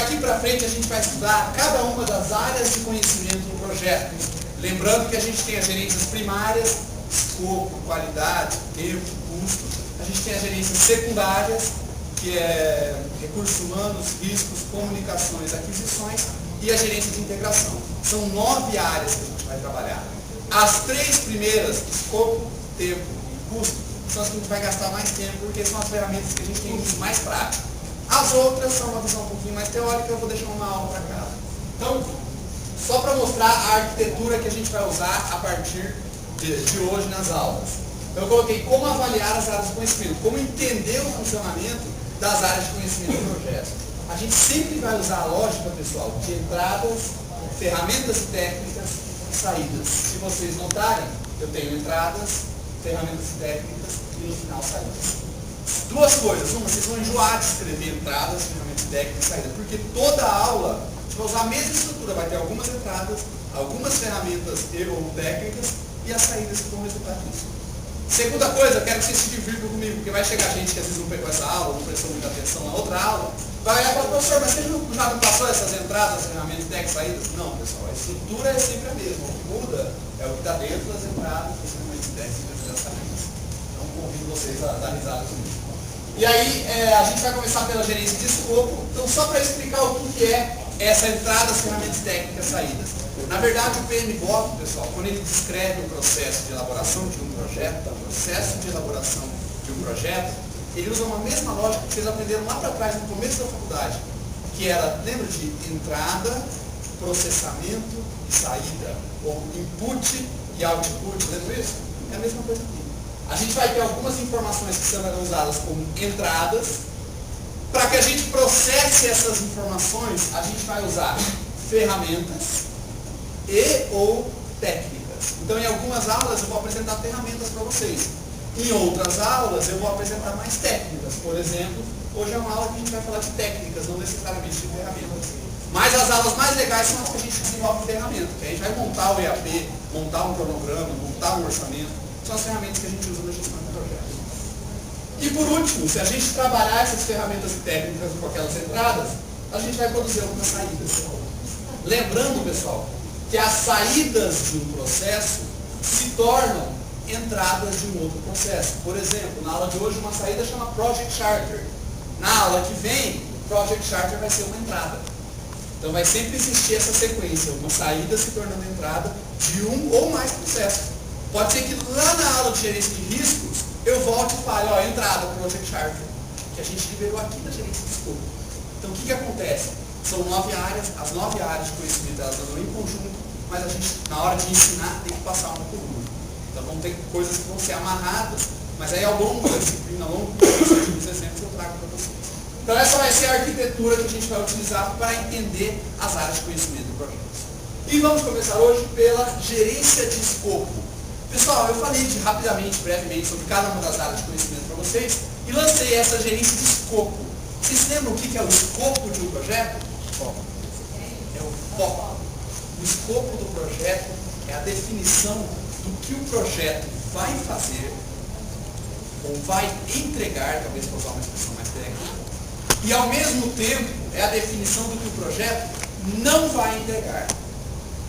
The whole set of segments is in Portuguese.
Daqui para frente a gente vai estudar cada uma das áreas de conhecimento do projeto. Lembrando que a gente tem as gerências primárias, escopo, qualidade, tempo, custo. A gente tem as gerências secundárias, que é recursos humanos, riscos, comunicações, aquisições, e a gerência de integração. São 9 áreas que a gente vai trabalhar. As 3 primeiras, escopo, tempo e custo, são as que a gente vai gastar mais tempo, porque são as ferramentas que a gente tem uso mais prático. As outras são uma visão um pouquinho mais teórica, eu vou deixar uma aula para cada. Então, só para mostrar a arquitetura que a gente vai usar a partir de hoje nas aulas. Então, eu coloquei como avaliar as áreas de conhecimento, como entender o funcionamento das áreas de conhecimento do projeto. A gente sempre vai usar a lógica, pessoal, de entradas, ferramentas técnicas e saídas. Se vocês notarem, eu tenho entradas, ferramentas técnicas e no final saídas. 2 coisas. Uma, vocês vão enjoar de escrever entradas, ferramentas técnicas e saídas, porque toda aula a gente vai usar a mesma estrutura, vai ter algumas entradas, algumas ferramentas ou técnicas e as saídas que vão resultar disso. Segunda coisa, eu quero que vocês se divirtam comigo, porque vai chegar gente que às vezes não pegou essa aula, não prestou muita atenção na outra aula, vai olhar para o professor, mas você já não passou essas entradas, ferramentas técnicas e saídas? Não, pessoal, a estrutura é sempre a mesma. O que muda é o que está dentro das entradas, das ferramentas técnicas e das saídas. Então convido vocês a dar risada comigo. E aí, a gente vai começar pela gerência de escopo. Então, só para explicar o que é essa entrada, as ferramentas técnicas e saídas. Na verdade, o PMBOK, pessoal, quando ele descreve o processo de elaboração de um projeto, ele usa uma mesma lógica que vocês aprenderam lá para trás, no começo da faculdade, que era, lembra de entrada, processamento e saída, ou input e output, lembra isso? É a mesma coisa aqui. A gente vai ter algumas informações que serão usadas como entradas. Para que a gente processe essas informações, a gente vai usar ferramentas e ou técnicas. Então, em algumas aulas eu vou apresentar ferramentas para vocês. Em outras aulas eu vou apresentar mais técnicas. Por exemplo, hoje é uma aula que a gente vai falar de técnicas, não necessariamente de ferramentas. Mas as aulas mais legais são as que a gente desenvolve ferramentas. Que a gente vai montar o EAP, montar um cronograma, montar um orçamento. São as ferramentas que a gente usa na gestão de projetos. E por último, se a gente trabalhar essas ferramentas técnicas com aquelas entradas, a gente vai produzir algumas saídas. Lembrando, pessoal, que as saídas de um processo se tornam entradas de um outro processo. Por exemplo, na aula de hoje uma saída chama Project Charter. Na aula que vem, Project Charter vai ser uma entrada. Então vai sempre existir essa sequência, uma saída se tornando entrada de um ou mais processos. Pode ser que lá na aula de gerência de riscos, eu volte e fale, ó, entrada, Project Charter, que a gente liberou aqui na gerência de escopo. Então o que acontece? São 9 áreas, as 9 áreas de conhecimento elas andam em conjunto, mas a gente, na hora de ensinar, tem que passar uma por uma. Então vão ter coisas que vão ser amarradas, mas aí ao longo da disciplina, ao longo dos exemplos, eu trago para vocês. Então essa vai ser a arquitetura que a gente vai utilizar para entender as áreas de conhecimento do projeto. E vamos começar hoje pela gerência de escopo. Pessoal, eu falei rapidamente, brevemente, sobre cada uma das áreas de conhecimento para vocês e lancei essa gerência de escopo. Vocês lembram o que é o escopo de um projeto? É o foco. O escopo do projeto é a definição do que o projeto vai fazer ou vai entregar, talvez para usar uma expressão mais técnica, e ao mesmo tempo é a definição do que o projeto não vai entregar.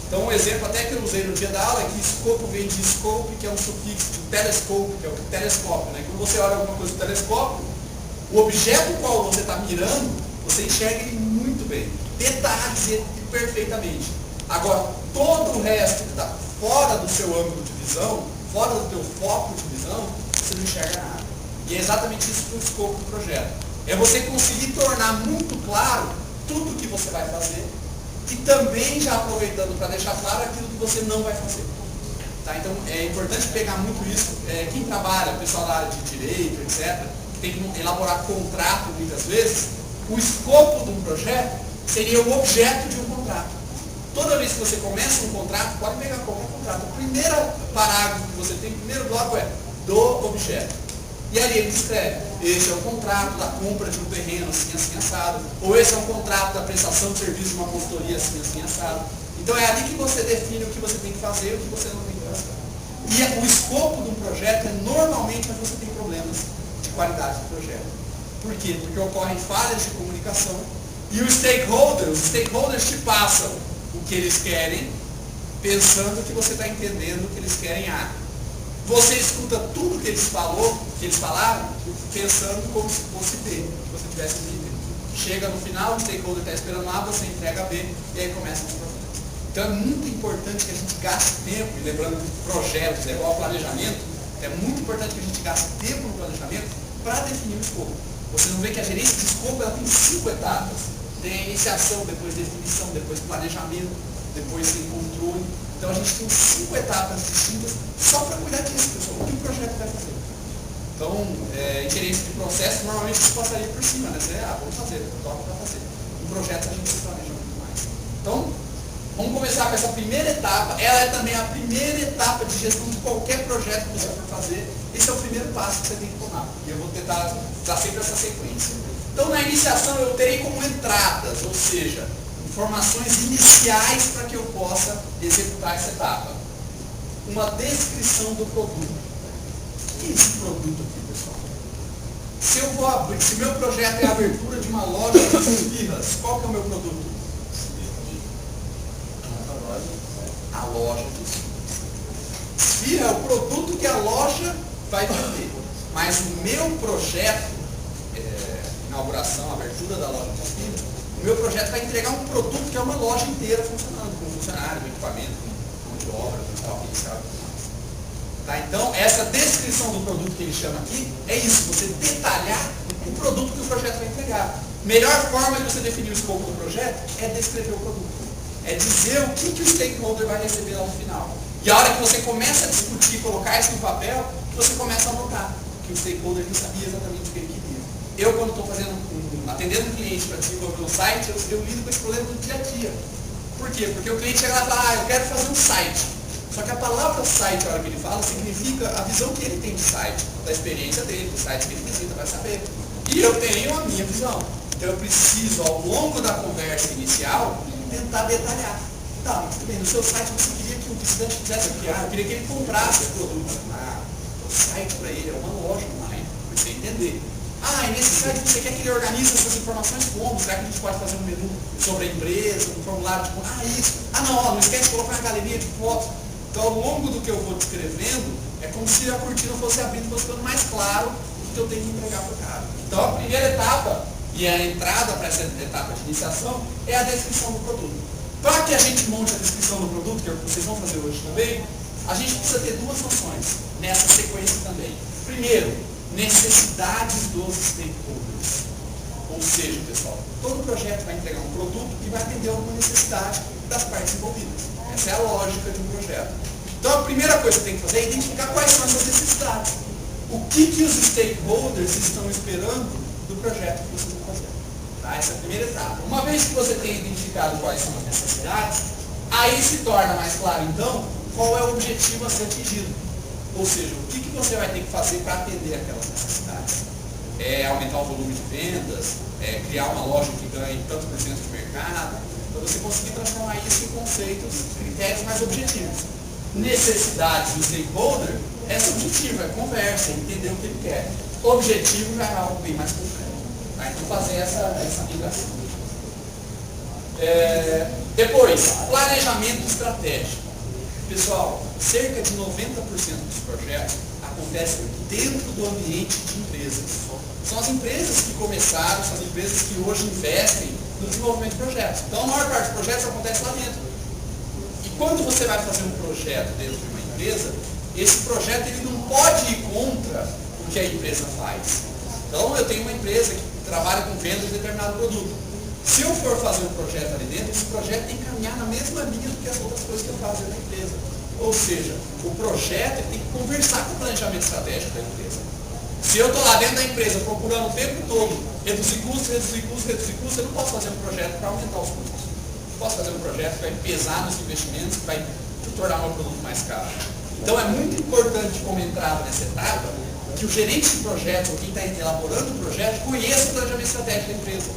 Então, um exemplo até que eu usei no dia da aula é que escopo vem de scope, que é um sufixo de telescope, que é o telescópio. Né? Quando você olha alguma coisa do telescópio, o objeto qual você está mirando, você enxerga ele muito bem, detalhes e perfeitamente. Agora, todo o resto que está fora do seu ângulo de visão, fora do teu foco de visão, você não enxerga nada. E é exatamente isso que é o escopo do projeto. É você conseguir tornar muito claro tudo o que você vai fazer, e também já aproveitando para deixar claro aquilo que você não vai fazer. Tá? Então é importante pegar muito isso. Quem trabalha, o pessoal da área de direito, etc., tem que elaborar contrato muitas vezes. O escopo de um projeto seria o objeto de um contrato. Toda vez que você começa um contrato, pode pegar qualquer contrato. O primeiro parágrafo que você tem, o primeiro bloco é do objeto. E ali ele escreve, esse é o contrato da compra de um terreno assim, assim, assado. Ou esse é o contrato da prestação de serviço de uma consultoria assim, assim, assado. Então é ali que você define o que você tem que fazer e o que você não tem que fazer. E o escopo de um projeto é normalmente onde você tem problemas de qualidade do projeto. Por quê? Porque ocorrem falhas de comunicação E os stakeholders te passam o que eles querem, pensando que você está entendendo o que eles querem A. Você escuta tudo que eles falaram, pensando como se fosse B, que você tivesse entendido. Chega no final, o stakeholder está esperando A, você entrega B, e aí começa o projeto. Então é muito importante que a gente gaste tempo, e lembrando que projetos é igual ao planejamento, é muito importante que a gente gaste tempo no planejamento para definir o escopo. Você não vê que a gerência de escopo ela tem 5 etapas. Tem a iniciação, depois definição, depois planejamento, depois tem controle. Então a gente tem 5 etapas distintas só para cuidar disso, pessoal. O que o projeto vai fazer? Então, em gerência de processo, normalmente se passaria por cima, né? Vamos fazer, toca para fazer. Em projetos a gente se planeja muito mais. Então, vamos começar com essa primeira etapa. Ela é também a primeira etapa de gestão de qualquer projeto que você for fazer. Esse é o primeiro passo que você tem que tomar. E eu vou tentar dar sempre essa sequência. Então, na iniciação, eu terei como entradas, ou seja, informações iniciais para que eu possa executar essa etapa. Uma descrição do produto. O que é esse produto aqui, pessoal? Se meu projeto é a abertura de uma loja de esfirras, qual que é o meu produto? A loja de esfirras. Esfirra é o produto que a loja vai vender. Mas o meu projeto, inauguração, abertura da loja de esfirras, o meu projeto vai entregar um produto que é uma loja inteira funcionando, com funcionário, com equipamento, com mão de obra, com estoque inicial. Tá? Então, essa descrição do produto que ele chama aqui, é isso, você detalhar o produto que o projeto vai entregar. Melhor forma de você definir o escopo do projeto é descrever o produto. É dizer o que o stakeholder vai receber lá no final. E a hora que você começa a discutir, colocar isso no papel, você começa a notar que o stakeholder não sabia exatamente o que ele queria. Eu, quando estou atendendo um cliente para desenvolver um site, eu lido com esse problema do dia a dia. Por quê? Porque o cliente chega lá e fala, eu quero fazer um site. Só que a palavra site, na hora que ele fala, significa a visão que ele tem de site, da experiência dele, do site que ele visita, vai saber. E eu tenho a minha visão. Então eu preciso, ao longo da conversa inicial, tentar detalhar. Tá, mas também no seu site você queria que o visitante fizesse o quê? Eu queria que ele comprasse o produto. O site para ele é uma loja online, para você entender. E nesse site você quer que ele organize essas informações como? Será que a gente pode fazer um menu sobre a empresa, um formulário de isso? Não esquece de colocar na galeria de fotos. Então, ao longo do que eu vou descrevendo, é como se a cortina fosse abrindo, fosse ficando mais claro o que eu tenho que entregar para o cara. Então, a primeira etapa, e a entrada para essa etapa de iniciação, é a descrição do produto. Para que a gente monte a descrição do produto, que é o que vocês vão fazer hoje também, a gente precisa ter 2 noções nessa sequência também. Primeiro, necessidades dos stakeholders. Ou seja, pessoal, todo projeto vai entregar um produto que vai atender a uma necessidade das partes envolvidas. Essa é a lógica de um projeto. Então, a primeira coisa que você tem que fazer é identificar quais são as necessidades. O que os stakeholders estão esperando do projeto que você vai fazer. Tá? Essa é a primeira etapa. Uma vez que você tem identificado quais são as necessidades, aí se torna mais claro, então, qual é o objetivo a ser atingido. Ou seja, o que você vai ter que fazer para atender aquelas necessidades. É aumentar o volume de vendas, criar uma loja que ganhe tanto por cento de mercado, para você conseguir transformar isso em conceitos, critérios mais objetivos. Necessidades do stakeholder é subjetivo, é conversa, é entender o que ele quer. Objetivo já é algo bem mais concreto. Tá? Então fazer essa migração. Depois, planejamento estratégico. Pessoal, cerca de 90% dos projetos acontecem dentro do ambiente de empresas. São as empresas que começaram, são as empresas que hoje investem no desenvolvimento de projetos. Então a maior parte dos projetos acontece lá dentro. E quando você vai fazer um projeto dentro de uma empresa, esse projeto ele não pode ir contra o que a empresa faz. Então eu tenho uma empresa que trabalha com venda de determinado produto. Se eu for fazer um projeto ali dentro, esse projeto tem que caminhar na mesma linha do que as outras coisas que eu faço dentro da empresa. Ou seja, o projeto tem que conversar com o planejamento estratégico da empresa. Se eu estou lá dentro da empresa procurando o tempo todo reduzir custos, eu não posso fazer um projeto para aumentar os custos. Eu posso fazer um projeto que vai pesar nos investimentos, que vai tornar o meu produto mais caro. Então é muito importante, como entrada nessa etapa, que o gerente de projeto, ou quem está elaborando o projeto, conheça o planejamento estratégico da empresa.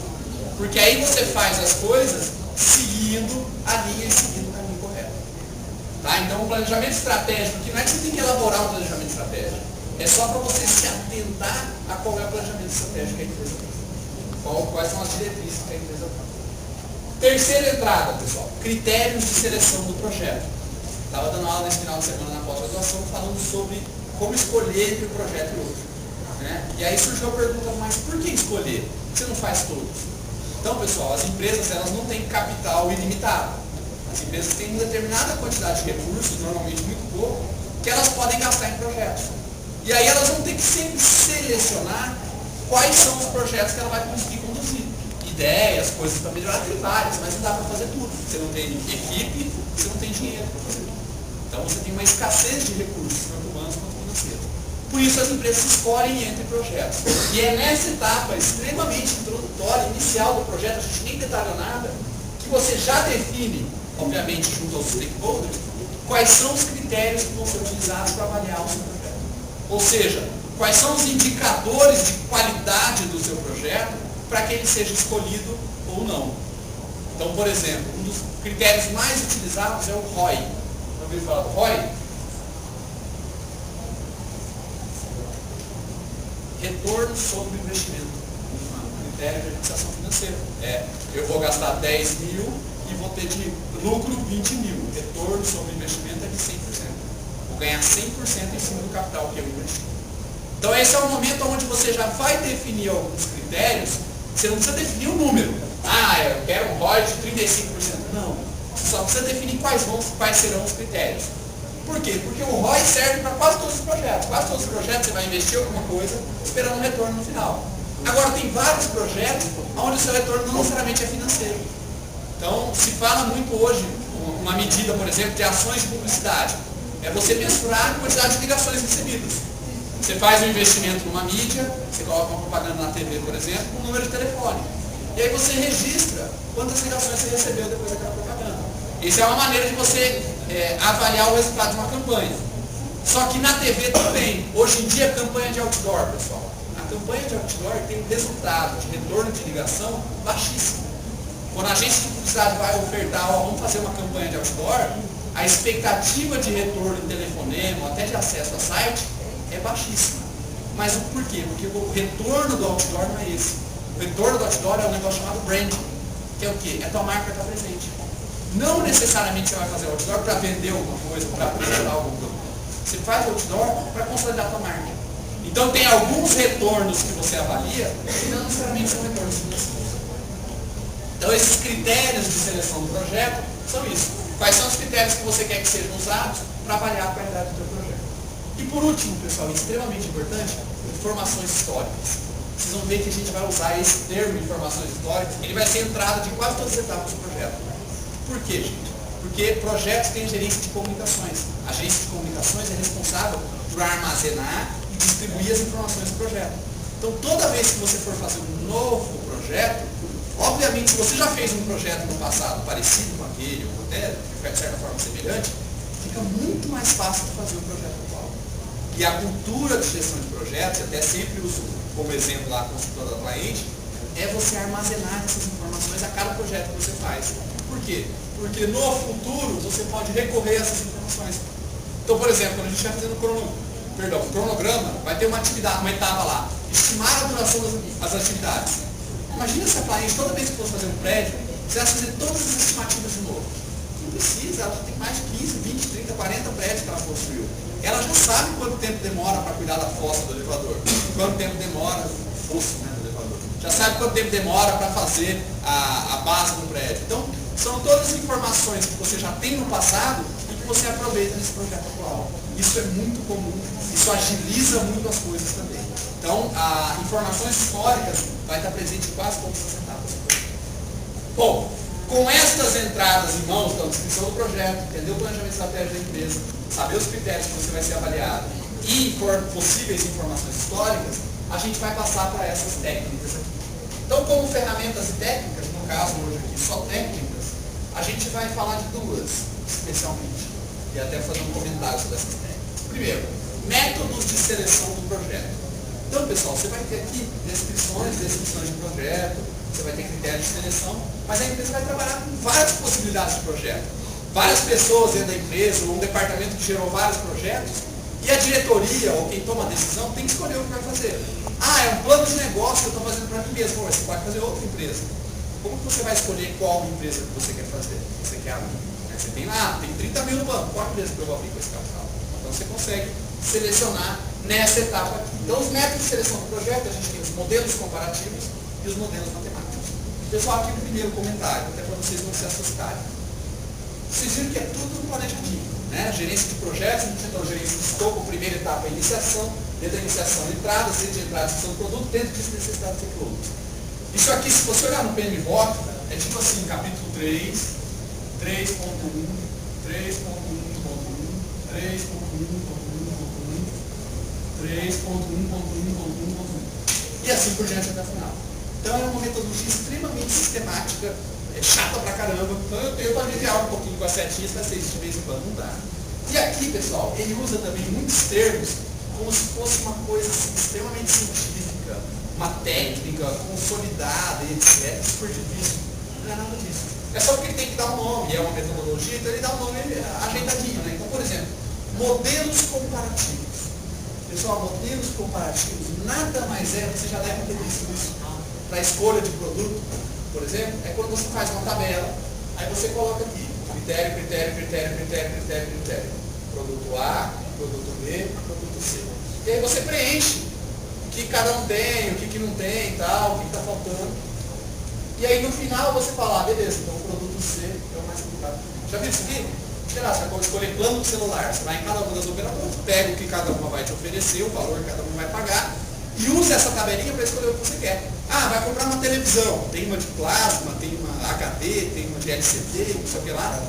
Porque aí você faz as coisas seguindo a linha e seguindo o caminho correto. Tá? Então o planejamento estratégico, que não é que você tem que elaborar um planejamento estratégico, é só para você se atentar a qual é o planejamento estratégico que a empresa tem. Quais são as diretrizes que a empresa tem. Terceira entrada, pessoal, critérios de seleção do projeto. Estava dando aula nesse final de semana na pós-graduação falando sobre como escolher entre um projeto e outro. Né? E aí surgiu a pergunta, mas por que escolher? Você não faz todos. Então, pessoal, as empresas elas não têm capital ilimitado. As empresas têm uma determinada quantidade de recursos, normalmente muito pouco, que elas podem gastar em projetos. E aí elas vão ter que sempre selecionar quais são os projetos que ela vai conseguir conduzir. Ideias, coisas para melhorar, tem várias, mas não dá para fazer tudo. Você não tem equipe, você não tem dinheiro para fazer tudo. Então você tem uma escassez de recursos, tanto humanos quanto financeiros. Por isso as empresas escolhem entre projetos. E é nessa etapa extremamente introdutória, inicial do projeto, a gente nem detalha nada, que você já define, obviamente junto aos stakeholders, quais são os critérios que vão ser utilizados para avaliar o seu projeto. Ou seja, quais são os indicadores de qualidade do seu projeto para que ele seja escolhido ou não. Então, por exemplo, um dos critérios mais utilizados é o ROI. Já ouviu falar do ROI? Retorno sobre o investimento. Um critério de administração financeira. Eu vou gastar 10 mil e vou ter de lucro 20 mil. Retorno sobre o investimento é de 100%. Vou ganhar 100% em cima do capital que eu investi. Então esse é o momento onde você já vai definir alguns critérios. Você não precisa definir um número. Eu quero um ROI de 35%. Não. Você só precisa definir quais serão os critérios. Por quê? Porque o ROI serve para quase todos os projetos. Quase todos os projetos você vai investir alguma coisa esperando um retorno no final. Agora tem vários projetos onde o seu retorno não necessariamente é financeiro. Então se fala muito hoje, uma medida, por exemplo, de ações de publicidade. É você mensurar a quantidade de ligações recebidas. Você faz um investimento numa mídia, você coloca uma propaganda na TV, por exemplo, com um número de telefone. E aí você registra quantas ligações você recebeu depois daquela propaganda. Isso é uma maneira de você avaliar o resultado de uma campanha. Só que na TV também, hoje em dia, campanha de outdoor, pessoal. A campanha de outdoor tem um resultado de retorno de ligação baixíssimo. Quando a agência de publicidade vai ofertar, vamos fazer uma campanha de outdoor, a expectativa de retorno em telefonema, até de acesso a site, é baixíssima. Mas por quê? Porque o retorno do outdoor não é esse. O retorno do outdoor é um negócio chamado branding, que é o quê? É a tua marca estar presente. Não necessariamente você vai fazer outdoor para vender alguma coisa, para apresentar algum produto. Você faz outdoor para consolidar a tua marca. Então tem alguns retornos que você avalia que não necessariamente são retornos financeiros. Então esses critérios de seleção do projeto são isso. Quais são os critérios que você quer que sejam usados para avaliar a qualidade do teu projeto? E por último, pessoal, extremamente importante, informações históricas. Vocês vão ver que a gente vai usar esse termo, informações históricas, ele vai ser a entrada de quase todas as etapas do projeto. Por quê, gente? Porque projetos têm gerência de comunicações. A agência de comunicações é responsável por armazenar e distribuir as informações do projeto. Então, toda vez que você for fazer um novo projeto, obviamente, se você já fez um projeto no passado parecido com aquele, ou até de certa forma semelhante, fica muito mais fácil de fazer um projeto atual. E a cultura de gestão de projetos, até sempre uso como exemplo lá a consultora da cliente, é você armazenar essas informações a cada projeto que você faz. Por quê? Porque no futuro você pode recorrer a essas informações. Então, por exemplo, quando a gente vai fazendo o cronograma, vai ter uma atividade, uma etapa lá, estimar a duração das atividades. Imagina se a cliente, toda vez que for fazer um prédio, você vai fazer todas as estimativas de novo. Não precisa, ela já tem mais de 15, 20, 30, 40 prédios que ela construiu. Ela já sabe quanto tempo demora para cuidar da fossa do elevador, quanto tempo demora o fosso, né, do elevador. Já sabe quanto tempo demora para fazer a base do prédio. Então, são todas as informações que você já tem no passado e que você aproveita nesse projeto atual. Isso é muito comum, isso agiliza muito as coisas também. Então, informações históricas vai estar presente em quase todas as etapas. Bom, com estas entradas em mãos, então, descrição do projeto, entender o planejamento estratégico da empresa, saber os critérios que você vai ser avaliado e possíveis informações históricas, a gente vai passar para essas técnicas aqui. Então, como ferramentas e técnicas, no caso hoje aqui só técnicas, a gente vai falar de duas, especialmente, e até fazer um comentário sobre essas técnicas. Primeiro, métodos de seleção do projeto. Então, pessoal, você vai ter aqui descrições de projeto, você vai ter critérios de seleção, mas a empresa vai trabalhar com várias possibilidades de projeto. Várias pessoas dentro da empresa, ou um departamento que gerou vários projetos, e a diretoria, ou quem toma a decisão, tem que escolher o que vai fazer. Ah, é um plano de negócio que eu estou fazendo para mim mesmo. Pô, você pode fazer outra empresa. Como que você vai escolher qual empresa que você quer fazer? Você quer abrir? Você tem lá, tem 30 mil no banco. Qual empresa que eu vou abrir com esse capital? Então você consegue selecionar nessa etapa aqui. Então os métodos de seleção do projeto, a gente tem os modelos comparativos e os modelos matemáticos. Pessoal, aqui o primeiro comentário, até para vocês não se assustarem. Vocês viram que é tudo planejadinho, né? Gerência de projetos, então gerência de escopo, primeira etapa é iniciação, dentro da iniciação entradas, dentro de entrada gestão do produto, dentro disso necessidade de produto. Isso aqui, se você olhar no PMBOK, é tipo assim, capítulo 3, 3.1, 3.1.1, 3.1.1.1, e assim por diante até o final. Então é uma metodologia extremamente sistemática, é chata pra caramba, então eu vou aliviar um pouquinho com as setinhas para vocês de vez em quando não dá. E aqui, pessoal, ele usa também muitos termos como se fosse uma coisa assim, extremamente científica, uma técnica consolidada, etc. Super difícil. Não é nada disso. É só porque ele tem que dar um nome, e é uma metodologia, então ele dá um nome ajeitadinho, né? Então, por exemplo, modelos comparativos. Pessoal, modelos comparativos nada mais é, você já deve ter visto isso, para a escolha de produto, por exemplo, é quando você faz uma tabela, aí você coloca aqui, critério, critério, critério, critério, critério, critério. Produto A, produto B, produto C. E aí você preenche o que cada um tem, o que não tem, tal, o que está faltando. E aí no final você fala, beleza, então o produto C é o mais complicado. Já viu isso aqui? Sei lá, você pode escolher plano de celular, você vai em cada uma das operadoras, pega o que cada uma vai te oferecer, o valor que cada uma vai pagar, e usa essa tabelinha para escolher o que você quer. Ah, vai comprar uma televisão, tem uma de plasma, tem uma HD, tem uma de LCD, não sei o que lá.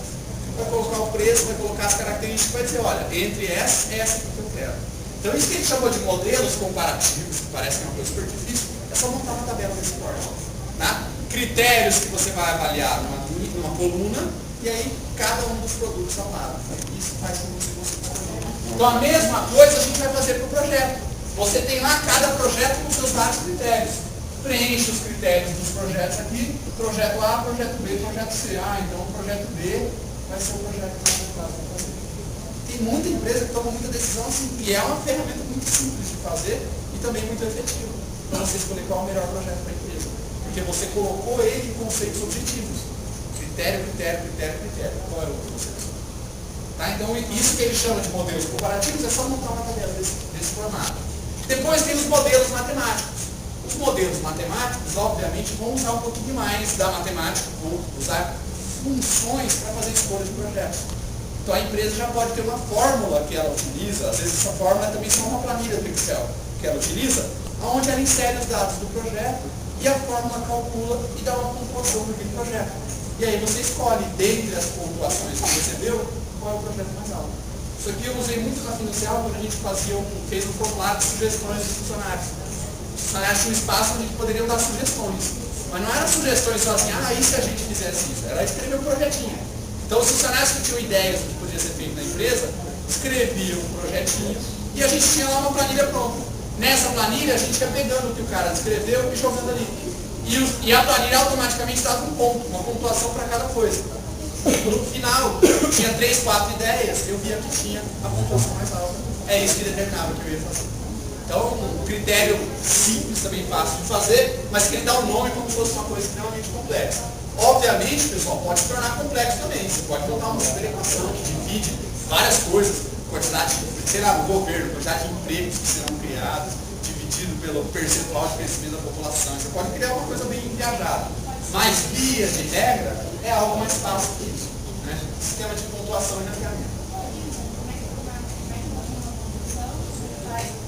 Vai colocar o preço, vai colocar as características, vai dizer, olha, entre essa e essa que eu quero. Então isso que ele chamou de modelos comparativos, que parece que é uma coisa super difícil, é só montar uma tabela desse forma. Tá? Critérios que você vai avaliar numa coluna, e aí cada um dos produtos ao lado. Isso faz com que você consiga. Então a mesma coisa a gente vai fazer para o projeto. Você tem lá cada projeto com seus vários critérios. Preenche os critérios dos projetos aqui, projeto A, projeto B, projeto C. Ah, então o projeto B vai ser o projeto que você vai fazer. Tem muita empresa que toma muita decisão assim, e é uma ferramenta muito simples de fazer e também muito efetiva para você escolher qual é o melhor projeto para a empresa. Porque você colocou ele em conceitos objetivos. Critério, critério, critério, critério. Qual é o que você precisa? Tá? Então, isso que ele chama de modelos comparativos é só montar uma tabela desse formato. Depois tem os modelos matemáticos. Os modelos matemáticos, obviamente, vão usar um pouquinho mais da matemática, vão usar funções para fazer escolha de projetos. Então, a empresa já pode ter uma fórmula que ela utiliza, às vezes essa fórmula é também só uma planilha do Excel que ela utiliza, onde ela insere os dados do projeto e a fórmula calcula e dá uma pontuação para aquele projeto. E aí você escolhe, dentre as pontuações que você deu, qual é o projeto mais alto. Isso aqui eu usei muito na Financial, quando a gente fez um formulário de sugestões dos funcionários. Os funcionários tinham um espaço onde poderiam dar sugestões. Mas não eram sugestões só assim, e se a gente fizesse isso? Era escrever um projetinho. Então os funcionários que tinham ideias do que podia ser feito na empresa, escreviam um projetinho e a gente tinha lá uma planilha pronta. Nessa planilha a gente ia pegando o que o cara escreveu e jogando ali. E a planilha automaticamente dava um ponto, uma pontuação para cada coisa. No final, tinha 3, 4 ideias, eu via que tinha a pontuação mais alta. É isso que determinava o que eu ia fazer. Então, um critério simples, também fácil de fazer, mas que ele dá um nome como se fosse uma coisa extremamente complexa. Obviamente, pessoal, pode se tornar complexo também. Você pode botar uma equação que divide várias coisas, quantidade, sei lá, no governo, quantidade de empregos que serão criados, dividido pelo percentual de crescimento da população. Você pode criar uma coisa bem viajada. Mas, via de regra, é algo mais fácil que isso. Né? Sistema de pontuação e ranqueamento.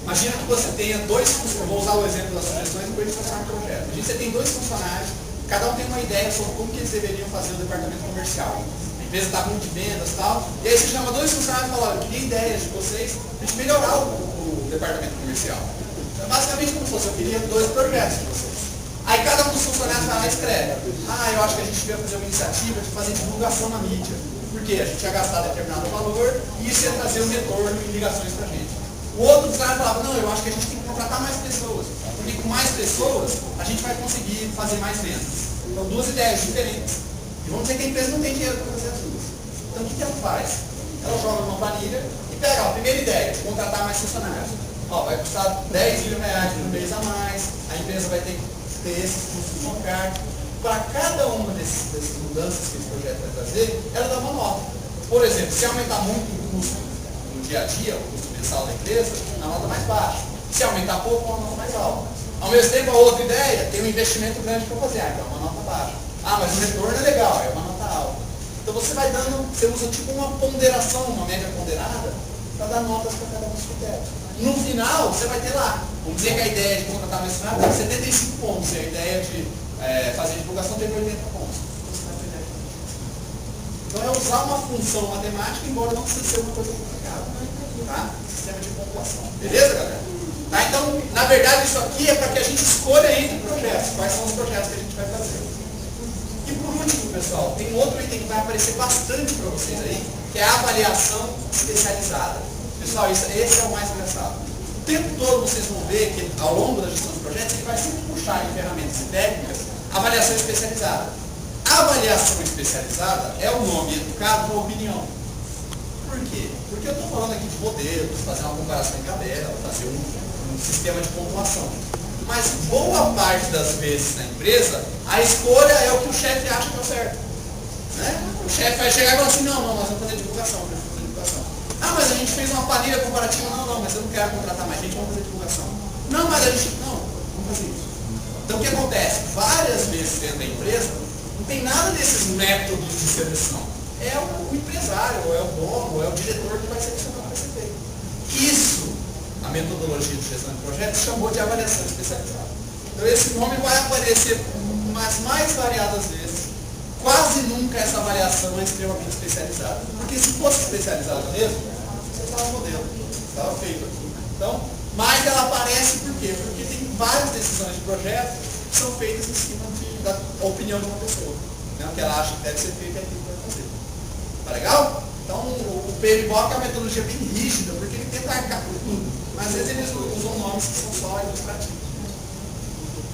Imagina que você tenha dois funcionários, vou usar o exemplo das sugestões e depois a gente vai falar um projeto. Imagina que você tem 2 funcionários, cada um tem uma ideia sobre como que eles deveriam fazer o departamento comercial. A empresa está ruim de vendas e tal, e aí você chama 2 funcionários e fala, eu queria ideias de vocês para a gente melhorar o departamento comercial. Então, basicamente como se fosse, eu queria 2 projetos de vocês. Aí cada um dos funcionários vai lá e escreve, eu acho que a gente devia fazer uma iniciativa de fazer divulgação na mídia. Porque a gente ia gastar determinado valor e isso ia trazer um retorno em ligações para a gente. O outro funcionário falava, não, eu acho que a gente tem que contratar mais pessoas. Porque com mais pessoas, a gente vai conseguir fazer mais vendas. Então, 2 ideias diferentes. E vamos dizer que a empresa não tem dinheiro para fazer as 2. Então, o que ela faz? Ela joga numa planilha e pega a primeira ideia, contratar mais funcionários. Ó, vai custar 10 mil reais por mês a mais, a empresa vai ter que ter esses custos no CARC. Para cada uma dessas mudanças que esse projeto vai trazer, ela dá uma nota. Por exemplo, se aumentar muito o custo no dia a dia, o custo mensal da empresa, a nota mais baixa. Se aumentar pouco, uma nota mais alta. Ao mesmo tempo, a outra ideia tem um investimento grande para fazer, então é uma nota baixa. Ah, mas o retorno é legal, é uma nota alta. Então você vai dando, você usa tipo uma ponderação, uma média ponderada, para dar notas para cada um dos critérios. No final, você vai ter lá, vamos dizer que a ideia de contratar mais funcionário tem 75 pontos, e a ideia de fazer divulgação tem 80 pontos. Então é usar uma função matemática, embora não precise ser uma coisa complicada. Tá? Sistema de pontuação. Beleza, galera? Tá? Então, na verdade, isso aqui é para que a gente escolha entre projetos. Quais são os projetos que a gente vai fazer. E por último, pessoal, tem outro item que vai aparecer bastante para vocês aí, que é a avaliação especializada. Pessoal, esse é o mais engraçado. O tempo todo vocês vão ver que ao longo da gestão dos projetos, ele vai sempre puxar em ferramentas e técnicas avaliação especializada. A avaliação especializada é o nome educado para opinião. Por quê? Porque eu estou falando aqui de modelos, fazer uma comparação em tabela, fazer um sistema de pontuação. Mas boa parte das vezes na empresa, a escolha é o que o chefe acha que é o certo. Né? O chefe vai chegar e falar assim, não, nós vamos fazer divulgação, Ah, mas a gente fez uma planilha comparativa, não, mas eu não quero contratar mais gente, vamos fazer divulgação. Não, mas a gente, não, vamos fazer isso. Então o que acontece? Várias vezes dentro da empresa, não tem nada desses métodos de seleção. É o empresário, ou é o dono, ou é o diretor que vai selecionar o que vai ser feito. Isso, a metodologia de gestão de projetos chamou de avaliação especializada. Então esse nome vai aparecer nas mais variadas vezes. Quase nunca essa avaliação é extremamente especializada. Porque se fosse especializada mesmo, você estava no modelo, estava feito aqui. Então, mas ela aparece por quê? Porque tem várias decisões de projeto que são feitas em cima da opinião de uma pessoa. Né? O que ela acha que deve ser feito é aquilo que vai fazer. Tá legal? Então o PMBOK é uma metodologia bem rígida, porque ele tenta arcar por tudo. Mas às vezes eles usam nomes que são só ilustrativos.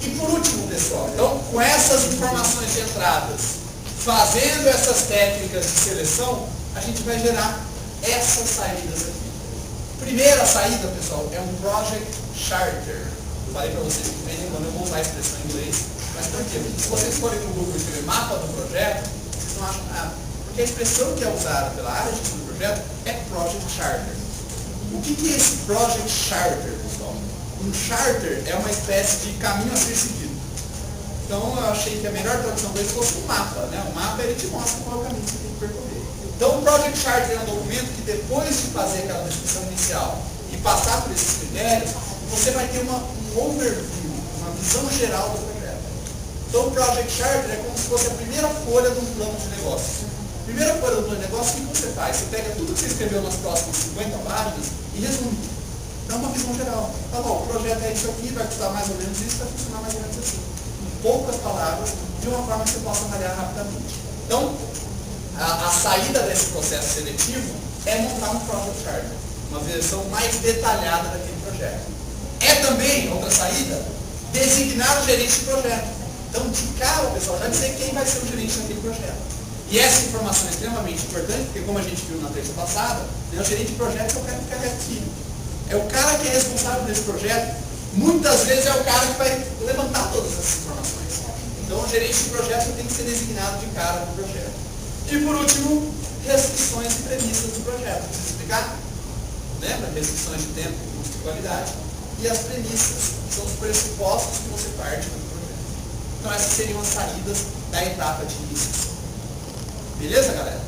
E por último, pessoal, então com essas informações de entradas, fazendo essas técnicas de seleção, a gente vai gerar essas saídas aqui. Primeira saída, pessoal, é um Project Charter. Eu falei para vocês que vem quando eu vou usar a expressão em inglês. Mas por quê? Porque se vocês forem no Google escrever mapa do projeto, vocês não acham nada. Porque a expressão que é usada pela área de gestão do projeto é Project Charter. O que é esse Project Charter, pessoal? Um charter é uma espécie de caminho a ser seguido. Então eu achei que a melhor tradução dele fosse um mapa. Né? O mapa ele te mostra qual é o caminho que você tem que percorrer. Então o Project Charter é um documento que depois de fazer aquela descrição inicial e passar por esses critérios, você vai ter um overview, uma visão geral do projeto. Então o Project Charter é como se fosse a primeira folha de um plano de negócio. Primeira folha do plano de negócio, o que você faz? Você pega tudo que você escreveu nas próximas 50 páginas e resume. Dá uma visão geral. Tá bom, o projeto é isso aqui, vai custar mais ou menos isso, vai funcionar mais ou menos assim. Em poucas palavras, de uma forma que você possa avaliar rapidamente. Então, a saída desse processo seletivo é montar um Project Charter, uma versão mais detalhada daquele projeto. É também, outra saída, designar o gerente de projeto. Então, de cara, pessoal, já dizer quem vai ser o gerente daquele projeto. E essa informação é extremamente importante, porque como a gente viu na terça passada, o gerente de projeto é o cara que fica aqui. É o cara que é responsável por esse projeto. Muitas vezes é o cara que vai levantar todas essas informações. Então, o gerente de projeto tem que ser designado de cara no projeto. E por último, restrições e premissas do projeto. Preciso explicar? Lembra? Restrições de tempo, custo e qualidade. E as premissas, que são os pressupostos que você parte do projeto. Então essas seriam as saídas da etapa de início. Beleza, galera?